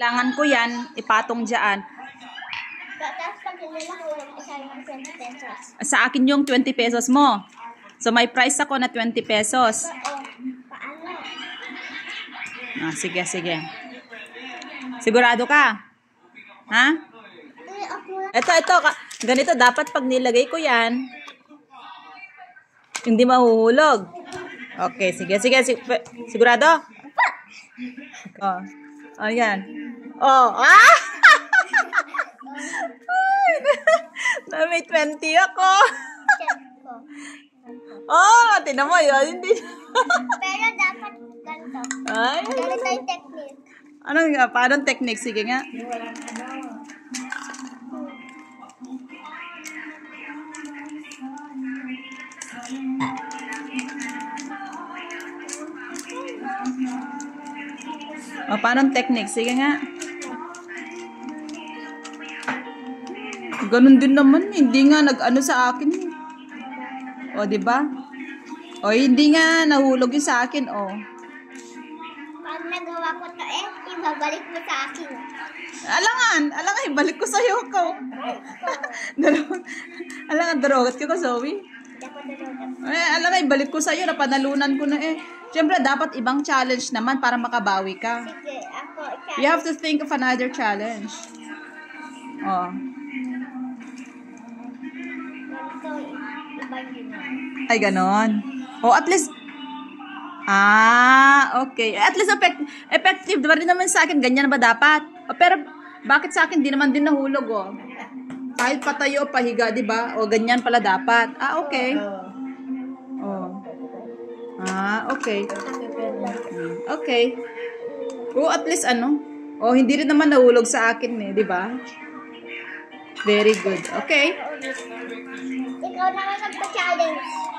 Kailangan ko yan, ipatong dyan. Tapos pag hindi nahulog, isa yung 20 pesos. Sa akin yung 20 pesos mo. So, may price ako na 20 pesos. Paano? Sige, sige. Sigurado ka? Ha? Ito. Ganito, dapat pag nilagay ko yan, hindi mahuhulog. Okay, sige. Sigurado? Ayan. Na may 20 ako. Tinan mo yun. Hindi. Pero dapat ganito. Ay. Ganito yung technique. Paano technique? Sige nga. Paano technique? Sige nga. Ganun din naman. Hindi nga nag-ano sa akin. Di ba? Hindi nga nahulog yung sa akin. Pag nagawa ko to ibabalik mo sa akin. Alangan, ibalik ko sa'yo ko. Alangan, darogat ko Zoe. Alangan, ibalik ko sa'yo. Napanalunan ko na Siyempre, dapat ibang challenge naman para makabawi ka. Sige, ako. You have to think of another challenge. Ganito, iba yun. Ay, ganon. At least, okay. At least effective. Diba rin naman sa akin, ganyan ba dapat? Pero, bakit sa akin, di naman din nahulog, Kahit patayo o pahiga, diba? Ganyan pala dapat. Okay. Okay. Okay. At least hindi rin naman nahulog sa akin diba? Very good. Okay. Ikaw naman nagpa-challenge.